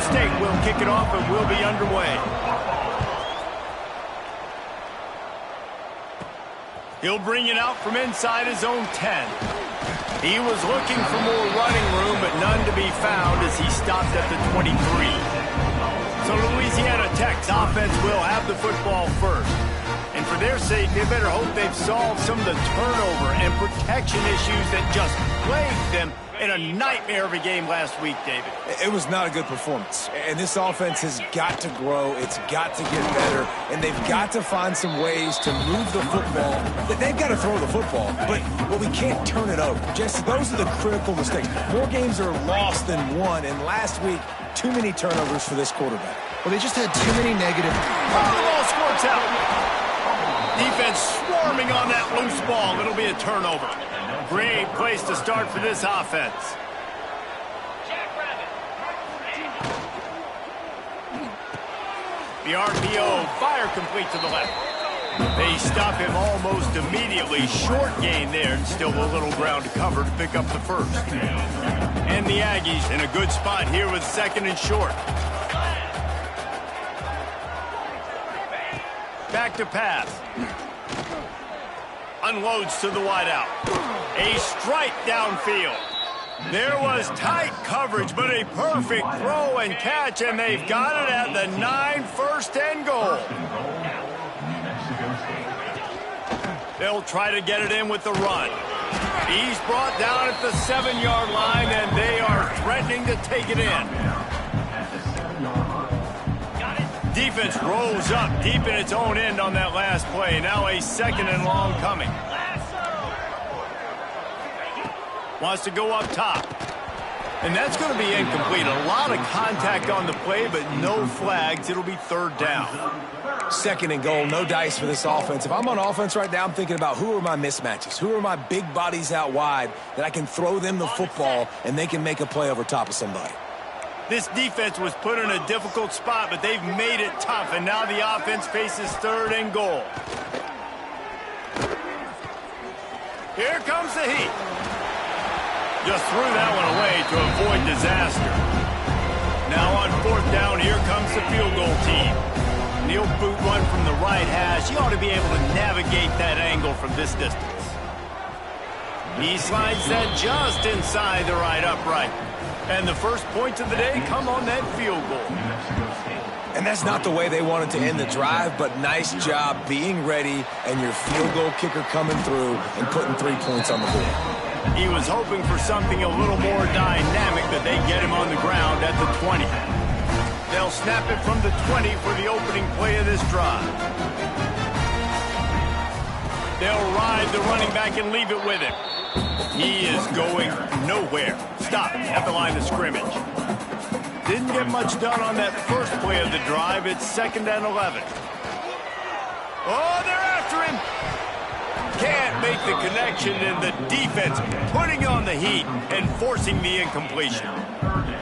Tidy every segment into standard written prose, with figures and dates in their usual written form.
State will kick it off and will be underway. He'll bring it out from inside his own 10. He was looking for more running room, but none to be found as he stopped at the 23. So Louisiana Tech's offense will have the football first. And for their sake, they better hope they've solved some of the turnover and protection issues that just plagued them in a nightmare of a game last week, David. It was not a good performance. And this offense has got to grow. It's got to get better. And they've got to find some ways to move the football. They've got to throw the football. But we can't turn it over. Jesse, those are the critical mistakes. More games are lost than won. And last week, too many turnovers for this quarterback. Well, they just had too many negative. Oh, the ball squirts out. Defense swarming on that loose ball. It'll be a turnover. Great place to start for this offense. The RPO, fire complete to the left. They stop him almost immediately. Short gain there, and still a little ground to cover to pick up the first. And the Aggies in a good spot here with second and short. Back to pass. Unloads to the wideout. A strike downfield. There was tight coverage, but a perfect throw and catch, and they've got it at the 9, first and goal. They'll try to get it in with the run. He's brought down at the 7-yard line, and they are threatening to take it in. Defense rolls up deep in its own end on that last play. Now a second and long coming. Wants to go up top. And that's going to be incomplete. A lot of contact on the play, but no flags. It'll be third down. Second and goal, no dice for this offense. If I'm on offense right now, I'm thinking about who are my mismatches? Who are my big bodies out wide that I can throw them the football and they can make a play over top of somebody? This defense was put in a difficult spot, but they've made it tough, and now the offense faces third and goal. Here comes the heat. Just threw that one away to avoid disaster. Now on fourth down, here comes the field goal team. And he'll boot one from the right hash. He ought to be able to navigate that angle from this distance. He slides that just inside the right upright. And the first points of the day come on that field goal. And that's not the way they wanted to end the drive, but nice job being ready and your field goal kicker coming through and putting 3 points on the board. He was hoping for something a little more dynamic, but they get him on the ground at the 20. They'll snap it from the 20 for the opening play of this drive. They'll ride the running back and leave it with him. He is going nowhere. Stop at the line of scrimmage. Didn't get much done on that first play of the drive. It's 2nd and 11. Oh, they're after him. Can't make the connection, and the defense putting on the heat and forcing the incompletion.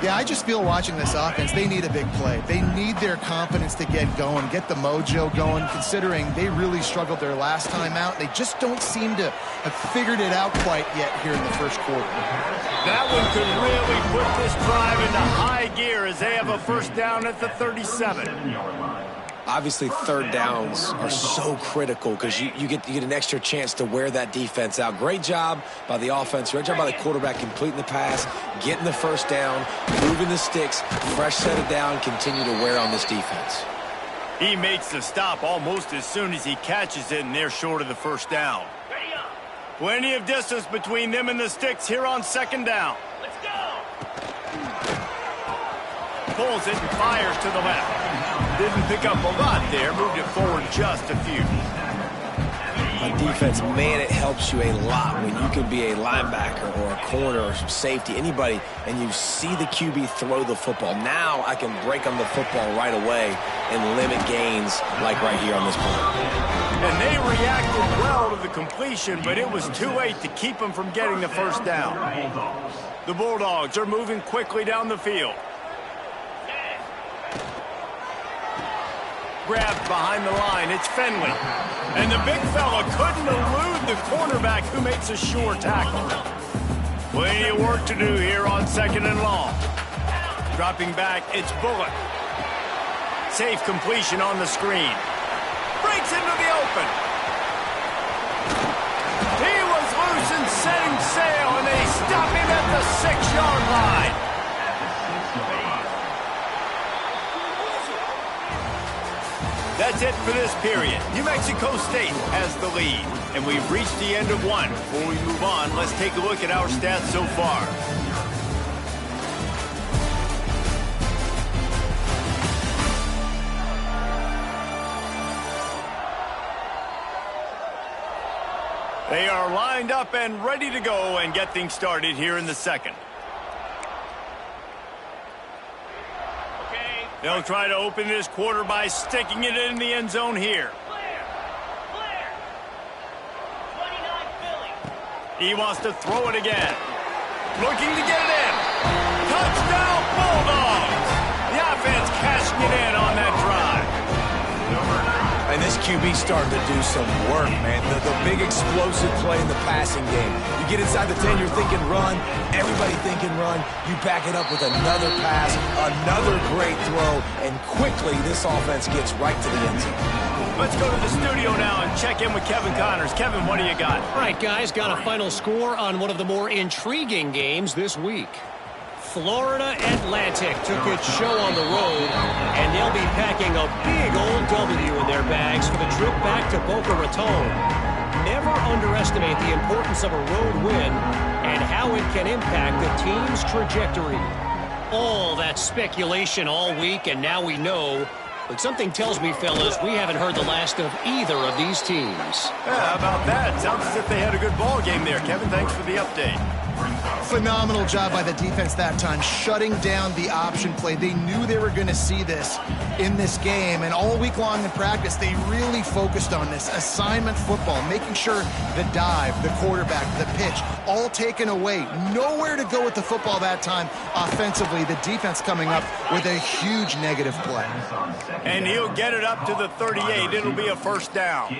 Yeah, I just feel watching this offense, they need a big play. They need their confidence to get going, get the mojo going, considering they really struggled their last time out. They just don't seem to have figured it out quite yet here in the first quarter. That one could really put this drive into high gear as they have a first down at the 37. Obviously, third downs are so critical because you get an extra chance to wear that defense out. Great job by the offense. Great job by the quarterback completing the pass, getting the first down, moving the sticks, fresh set it down, continue to wear on this defense. He makes the stop almost as soon as he catches it, and they're short of the first down. Plenty of distance between them and the sticks here on 2nd down. Let's go! Pulls it and fires to the left. Didn't pick up a lot there, moved it forward just a few. On defense, man, it helps you a lot when you can be a linebacker or a corner or some safety, anybody, and you see the QB throw the football. Now I can break on the football right away and limit gains like right here on this play. And they reacted well to the completion, but it was too late to keep them from getting the first down. The Bulldogs are moving quickly down the field. Grabbed behind the line, it's Finley. And the big fella couldn't elude the cornerback who makes a sure tackle. Plenty of work to do here on 2nd and long. Dropping back, it's Bullock. Safe completion on the screen. Breaks into the open. He was loose and setting sail, and they stop him at the 6-yard line. That's it for this period. New Mexico State has the lead, and we've reached the end of one. Before we move on, let's take a look at our stats so far. They are lined up and ready to go and get things started here in the second. They'll try to open this quarter by sticking it in the end zone here. Clear. 29 Philly. He wants to throw it again. Looking to get it in. Touchdown Bulldogs. The offense cashing it in on that drive. And this QB starting to do some work, man. The big explosive play in the passing game. You get inside the 10, you're thinking run. Everybody thinking run. You back it up with another pass, another great throw, and quickly this offense gets right to the end zone. Let's go to the studio now and check in with Kevin Connors. Kevin, what do you got? All right, guys, got a final score on one of the more intriguing games this week. Florida Atlantic took its show on the road, and they'll be packing a big old W in their bags for the trip back to Boca Raton. Never underestimate the importance of a road win and how it can impact the team's trajectory. All that speculation all week, and now we know. But something tells me, fellas, we haven't heard the last of either of these teams. Yeah, how about that? Sounds as if they had a good ball game there. Kevin, thanks for the update. Phenomenal job by the defense that time, shutting down the option play. They knew they were going to see this in this game, and all week long in practice, they really focused on this assignment football, making sure the dive, the quarterback, the pitch, all taken away. Nowhere to go with the football that time offensively. The defense coming up with a huge negative play. And he'll get it up to the 38. It'll be a first down.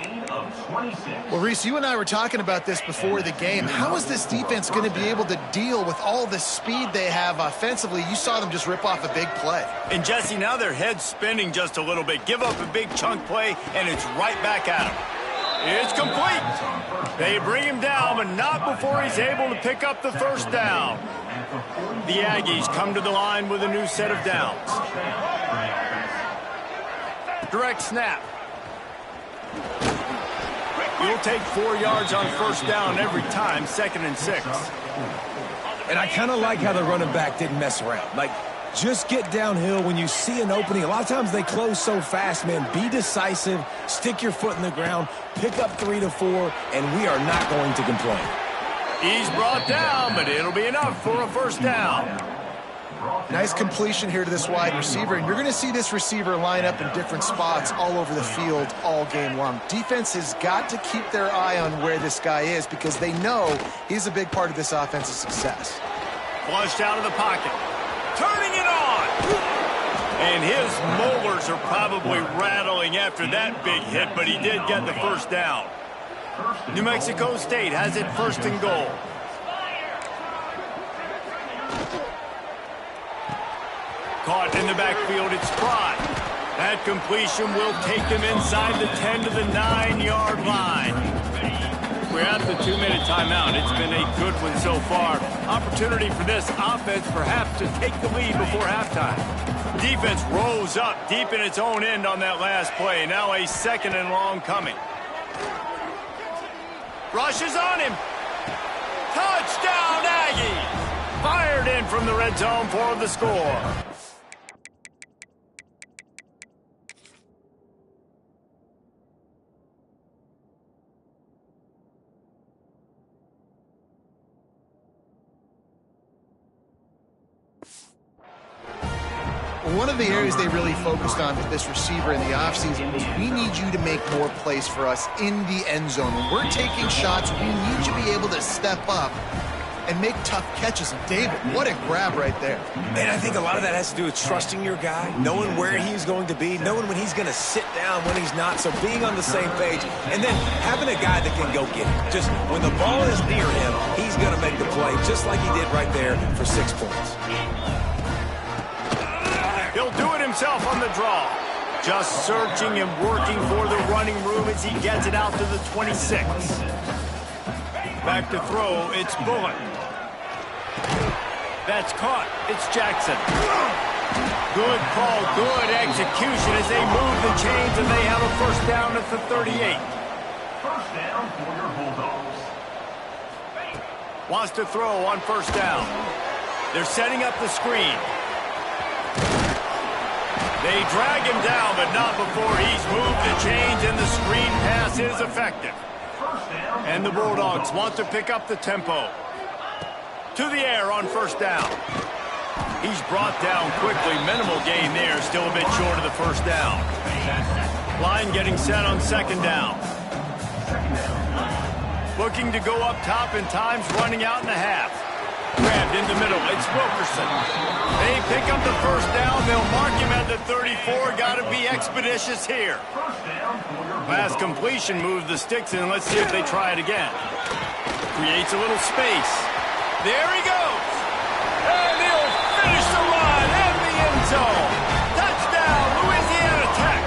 Well, Reese, you and I were talking about this before the game. How is this defense going to be able to deal with all the speed they have offensively? You saw them just rip off a big play. And Jesse, now their head's spinning just a little bit. Give up a big chunk play, and it's right back at him. It's complete. They bring him down, but not before he's able to pick up the first down. The Aggies come to the line with a new set of downs. Direct snap. You'll take 4 yards on first down every time, 2nd and 6. And I kind of like how the running back didn't mess around. Like, just get downhill when you see an opening. A lot of times they close so fast, man. Be decisive, stick your foot in the ground, pick up 3 to 4, and we are not going to complain. He's brought down, but it'll be enough for a first down. Nice completion here to this wide receiver, and you're going to see this receiver line up in different spots all over the field all game long. Defense has got to keep their eye on where this guy is because they know he's a big part of this offense's success. Flushed out of the pocket. Turning it on. And his molars are probably rattling after that big hit, but he did get the first down. New Mexico State has it 1st and goal. Caught in the backfield, it's Fry. That completion will take them inside the 10 to the 9-yard line. We're at the 2-minute timeout. It's been a good one so far. Opportunity for this offense perhaps to take the lead before halftime. Defense rose up deep in its own end on that last play. Now a 2nd and long coming. Rushes on him. Touchdown, Aggies! Fired in from the red zone for the score. One of the areas they really focused on with this receiver in the offseason was we need you to make more plays for us in the end zone. When we're taking shots, we need you to be able to step up and make tough catches. And David, what a grab right there. And I think a lot of that has to do with trusting your guy, knowing where he's going to be, knowing when he's going to sit down, when he's not, so being on the same page, and then having a guy that can go get it. Just when the ball is near him, he's going to make the play, just like he did right there for 6 points. He'll do it himself on the draw. Just searching and working for the running room as he gets it out to the 26. Back to throw, it's Bullock. That's caught. It's Jackson. Good call, good execution as they move the chains and they have a first down at the 38. First down for your Bulldogs. Wants to throw on first down. They're setting up the screen. They drag him down, but not before he's moved the chains, and the screen pass is effective. And the Bulldogs want to pick up the tempo. To the air on first down. He's brought down quickly. Minimal gain there, still a bit short of the first down. Line getting set on second down. Looking to go up top, and time's running out in the half. Grabbed in the middle. It's Wilkerson. They pick up the first down. They'll mark him at the 34. Got to be expeditious here. Last completion moves the sticks in. Let's see if they try it again. Creates a little space. There he goes. And he'll finish the run in the end zone. Touchdown, Louisiana Tech.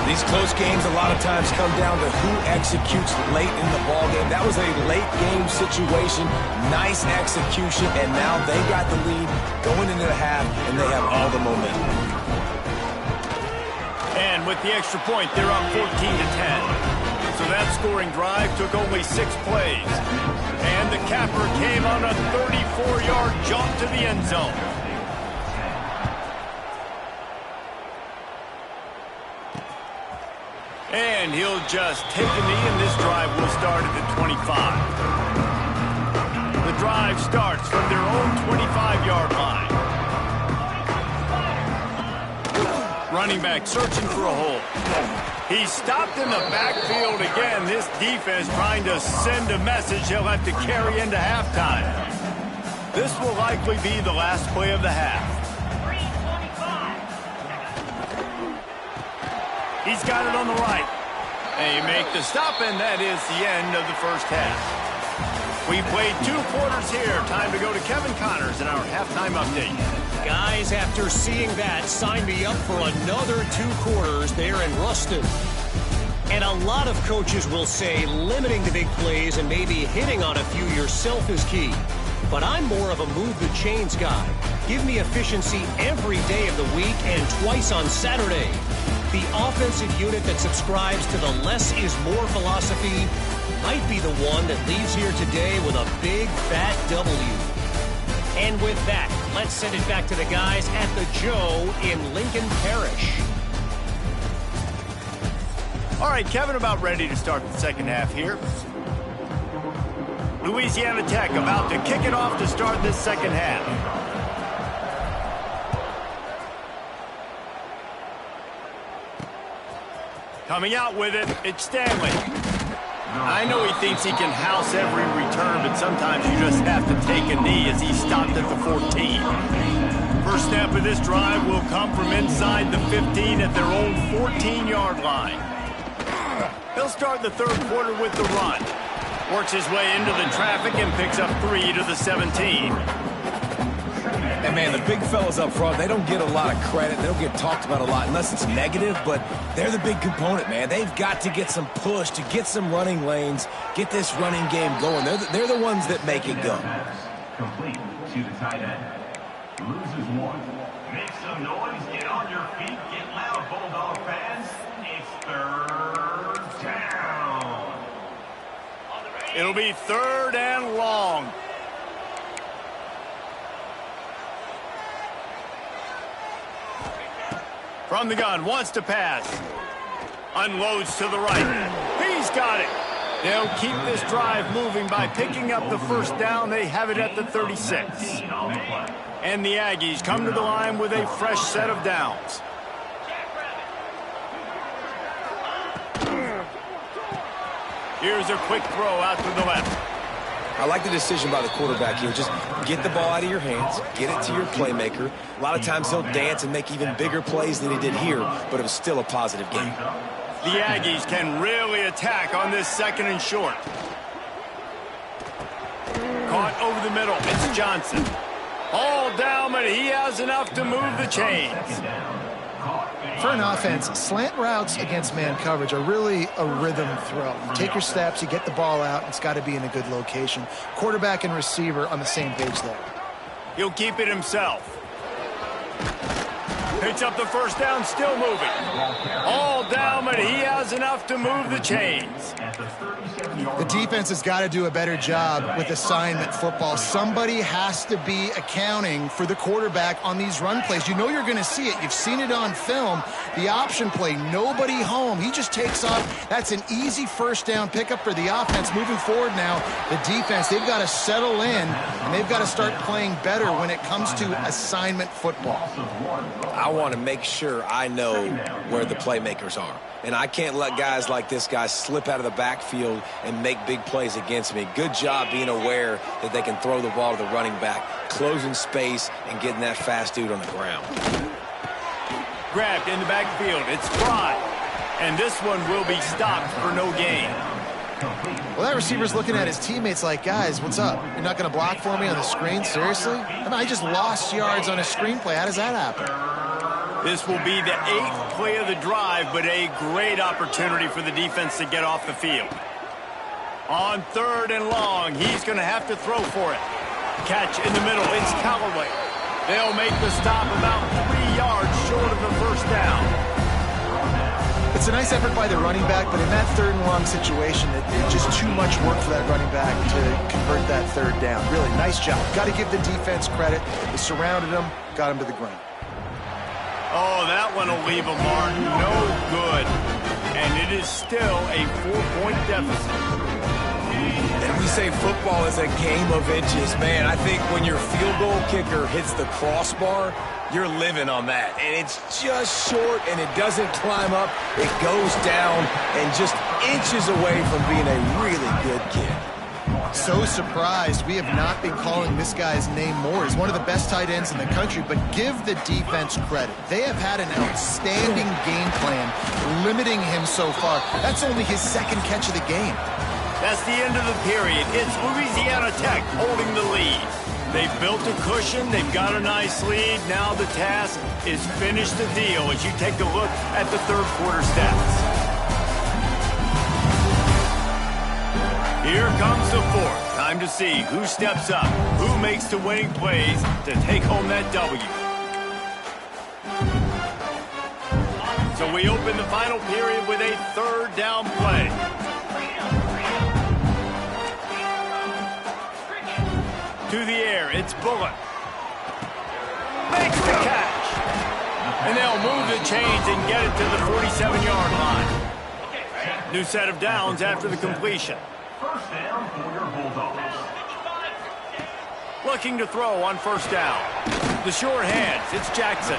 These close games a lot of times come down to who executes late in the ballgame. That was a late game situation, nice execution, and now they got the lead going into the half, and they have all the momentum. And with the extra point, they're up 14-10. So that scoring drive took only 6 plays. And the capper came on a 34-yard jump to the end zone. And he'll just take a knee, and this drive will start at the 25. The drive starts from their own 25-yard line. Running back searching for a hole. He's stopped in the backfield again. This defense trying to send a message he'll have to carry into halftime. This will likely be the last play of the half. He's got it on the right. They make the stop, and that is the end of the first half. We played 2 quarters here. Time to go to Kevin Connors in our halftime update. Guys, after seeing that, sign me up for another 2 quarters there in Ruston. And a lot of coaches will say limiting the big plays and maybe hitting on a few yourself is key. But I'm more of a move the chains guy. Give me efficiency every day of the week and twice on Saturday. The offensive unit that subscribes to the less is more philosophy might be the one that leaves here today with a big, fat W. And with that, let's send it back to the guys at the Joe in Lincoln Parish. All right, Kevin, about ready to start the second half here. Louisiana Tech about to kick it off to start this second half. Coming out with it, it's Stanley. I know he thinks he can house every return, but sometimes you just have to take a knee as he stopped at the 14. First snap of this drive will come from inside the 15 at their own 14-yard line. He'll start the third quarter with the run. Works his way into the traffic and picks up 3 to the 17. And, man, the big fellas up front, they don't get a lot of credit. They don't get talked about a lot unless it's negative, but they're the big component, man. They've got to get some push to get some running lanes, get this running game going. They're the ones that make it go. Complete to the tight end. Loses 1. Make some noise. Get on your feet. Get loud, Bulldog fans. It's third down. It'll be 3rd and long. From the gun, wants to pass. Unloads to the right. He's got it. They'll keep this drive moving by picking up the first down. They have it at the 36. And the Aggies come to the line with a fresh set of downs. Here's a quick throw out to the left. I like the decision by the quarterback here. Just get the ball out of your hands, get it to your playmaker. A lot of times he'll dance and make even bigger plays than he did here, but it was still a positive game. The Aggies can really attack on this 2nd and short. Caught over the middle. It's Johnson. All down, but he has enough to move the chains. For an offense, slant routes against man coverage are really a rhythm throw. You take your steps, you get the ball out, it's got to be in a good location. Quarterback and receiver on the same page there. He'll keep it himself. Picks up the first down, still moving. All down, but he has enough to move the chains. The defense has got to do a better job with assignment football. Somebody has to be accounting for the quarterback on these run plays. You know you're going to see it. You've seen it on film. The option play, nobody home. He just takes off. That's an easy first down pickup for the offense. Moving forward now, the defense, they've got to settle in, and they've got to start playing better when it comes to assignment football. I want to make sure I know where the playmakers are. And I can't let guys like this guy slip out of the backfield and make big plays against me. Good job being aware that they can throw the ball to the running back, closing space, and getting that fast dude on the ground. Grabbed in the backfield. It's Fry. And this one will be stopped for no gain. Well, that receiver's looking at his teammates like, guys, what's up? You're not going to block for me on the screen? Seriously? I mean, I just lost yards on a screenplay. How does that happen? This will be the 8th play of the drive, but a great opportunity for the defense to get off the field. On 3rd and long, he's going to have to throw for it. Catch in the middle. It's Callaway. They'll make the stop about 3 yards short of the first down. It's a nice effort by the running back, but in that 3rd and long situation, it's just too much work for that running back to convert that 3rd down. Really, nice job. Got to give the defense credit. They surrounded him, got him to the ground. Oh, that one will leave a mark. No good. And it is still a 4-point deficit. And we say football is a game of inches. Man, I think when your field goal kicker hits the crossbar, you're living on that. And it's just short, and it doesn't climb up. It goes down and just inches away from being a really good kid. So surprised we have not been calling this guy's name more. He's one of the best tight ends in the country, but give the defense credit. They have had an outstanding game plan, limiting him so far. That's only his 2nd catch of the game. That's the end of the period. It's Louisiana Tech holding the lead. They've built a cushion. They've got a nice lead. Now the task is finish the deal as you take a look at the 3rd quarter stats. Here comes the 4th. Time to see who steps up, who makes the winning plays to take home that W. So we open the final period with a 3rd down play. To the air, it's Bullock. Makes the catch. And they'll move the chains and get it to the 47-yard line. New set of downs after the completion. First down for your Bulldogs. Looking to throw on 1st down. The short hands, it's Jackson.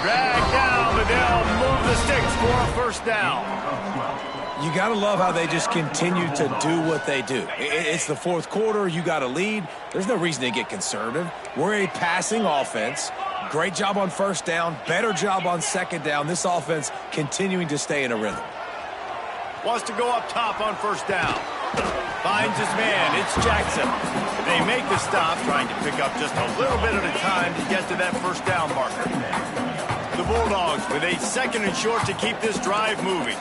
Drag down, but they'll move the sticks for a 1st down. You got to love how they just continue to do what they do. It's the 4th quarter. You got a lead. There's no reason to get conservative. We're a passing offense. Great job on 1st down. Better job on 2nd down. This offense continuing to stay in a rhythm. Wants to go up top on 1st down. Finds his man. It's Jackson. They make the stop, trying to pick up just a little bit at a time to get to that 1st down marker. The Bulldogs with a 2nd and short to keep this drive moving.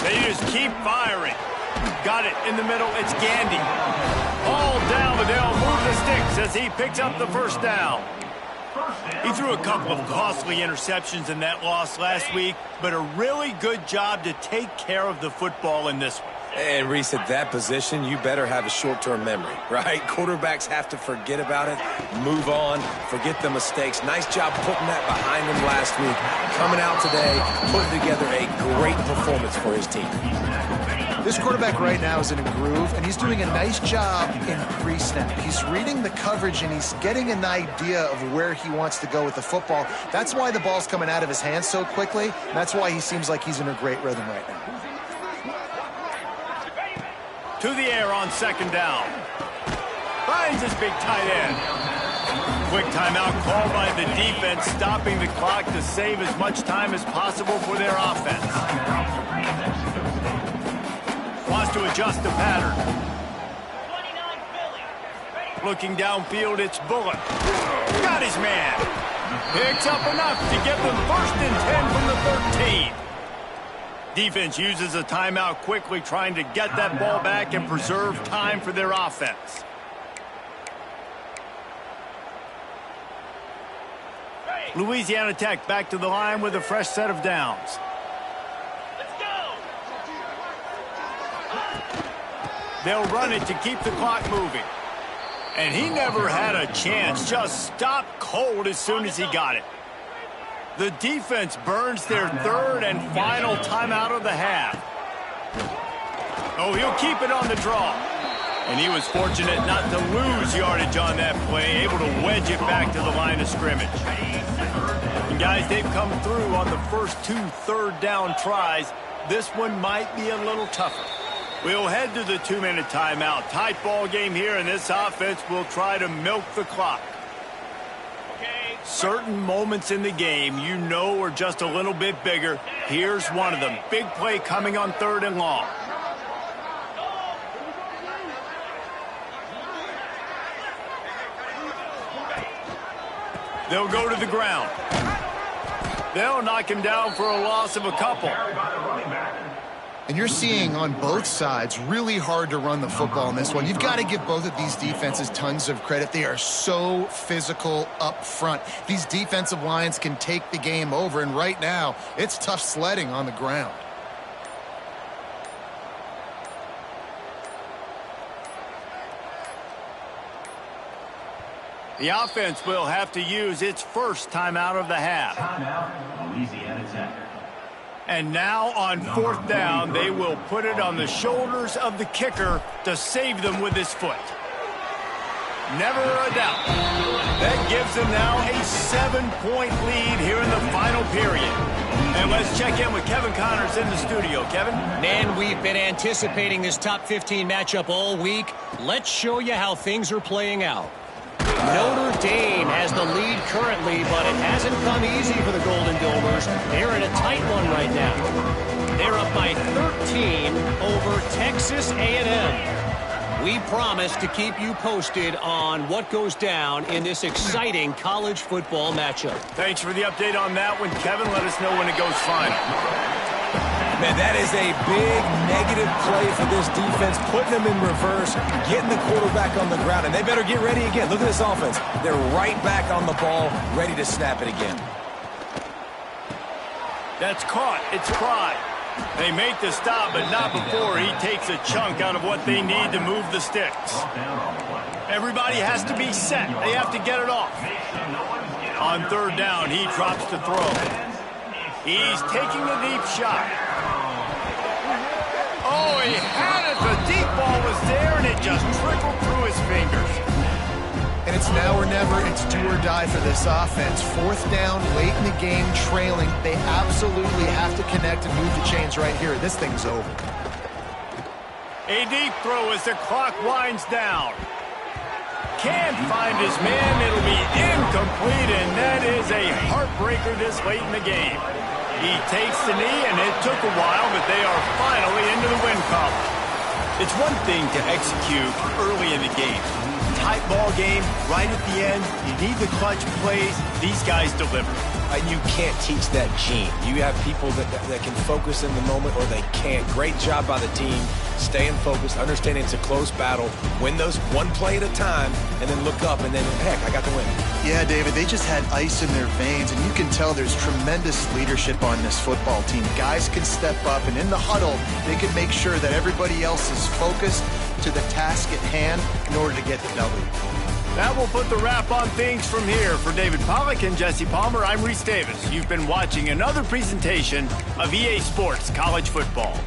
They just keep firing. Got it in the middle. It's Gandy. All down, but they'll move the sticks as he picks up the 1st down. He threw a couple of costly interceptions in that loss last week, but a really good job to take care of the football in this one. And Reese, at that position, you better have a short-term memory, right? Quarterbacks have to forget about it, move on, forget the mistakes. Nice job putting that behind him last week. Coming out today, putting together a great performance for his team. This quarterback right now is in a groove, and he's doing a nice job in pre-snap. He's reading the coverage, and he's getting an idea of where he wants to go with the football. That's why the ball's coming out of his hands so quickly, and that's why he seems like he's in a great rhythm right now. To the air on 2nd down. Finds his big tight end. quick timeout called by the defense, stopping the clock to save as much time as possible for their offense. Wants to adjust the pattern. Looking downfield, it's Bullock. Got his man. Picks up enough to give them 1st and 10 from the 13. Defense uses a timeout quickly, trying to get that ball back and preserve time for their offense. Louisiana Tech back to the line with a fresh set of downs. Let's go. They'll run it to keep the clock moving. And he never had a chance. Just stopped cold as soon as he got it. The defense burns their 3rd and final timeout of the half. Oh, he'll keep it on the draw. And he was fortunate not to lose yardage on that play, able to wedge it back to the line of scrimmage. And guys, they've come through on the first 2 third down tries. This one might be a little tougher. We'll head to the 2-minute timeout. Tight ball game here, and this offense will try to milk the clock. Certain moments in the game you know are just a little bit bigger. Here's one of them. Big play coming on 3rd and long. They'll go to the ground. They'll knock him down for a loss of a couple. And you're seeing on both sides really hard to run the football in this one. You've got to give both of these defenses tons of credit. They are so physical up front. These defensive lines can take the game over, and right now it's tough sledding on the ground. The offense will have to use its first timeout of the half. Timeout, Louisiana Tech. And now on 4th down, they will put it on the shoulders of the kicker to save them with his foot. Never a doubt. That gives them now a 7-point lead here in the final period. And let's check in with Kevin Connors in the studio. Kevin? Man, we've been anticipating this top 15 matchup all week. Let's show you how things are playing out. Notre Dame has the lead currently, but it hasn't come easy for the Golden Domers. They're in a tight one right now. They're up by 13 over Texas A&M. We promise to keep you posted on what goes down in this exciting college football matchup. Thanks for the update on that one, Kevin. Let us know when it goes final. Man, that is a big negative play for this defense, putting them in reverse, getting the quarterback on the ground, and they better get ready again. Look at this offense. They're right back on the ball, ready to snap it again. That's caught. It's Pride. They make the stop, but not before he takes a chunk out of what they need to move the sticks. Everybody has to be set. They have to get it off. On 3rd down, he drops to throw. He's taking a deep shot. Oh, he had it. The deep ball was there, and it just trickled through his fingers. And it's now or never. It's do or die for this offense. 4th down, late in the game, trailing. They absolutely have to connect and move the chains right here. This thing's over. A deep throw as the clock winds down. Can't find his man. It'll be incomplete, and that is a heartbreaker this late in the game. He takes the knee, and it took a while, but they are finally into the win column. It's one thing to execute early in the game. Tight ball game, right at the end. You need the clutch plays. These guys deliver. You can't teach that gene. You have people that can focus in the moment, or they can't. Great job by the team, staying focused, understanding it's a close battle, win those one play at a time, and then look up, and then, heck, I got the win. Yeah, David, they just had ice in their veins, and you can tell there's tremendous leadership on this football team. Guys can step up, and in the huddle, they can make sure that everybody else is focused to the task at hand in order to get the W. That will put the wrap on things from here. For David Pollack and Jesse Palmer, I'm Reese Davis. You've been watching another presentation of EA Sports College Football.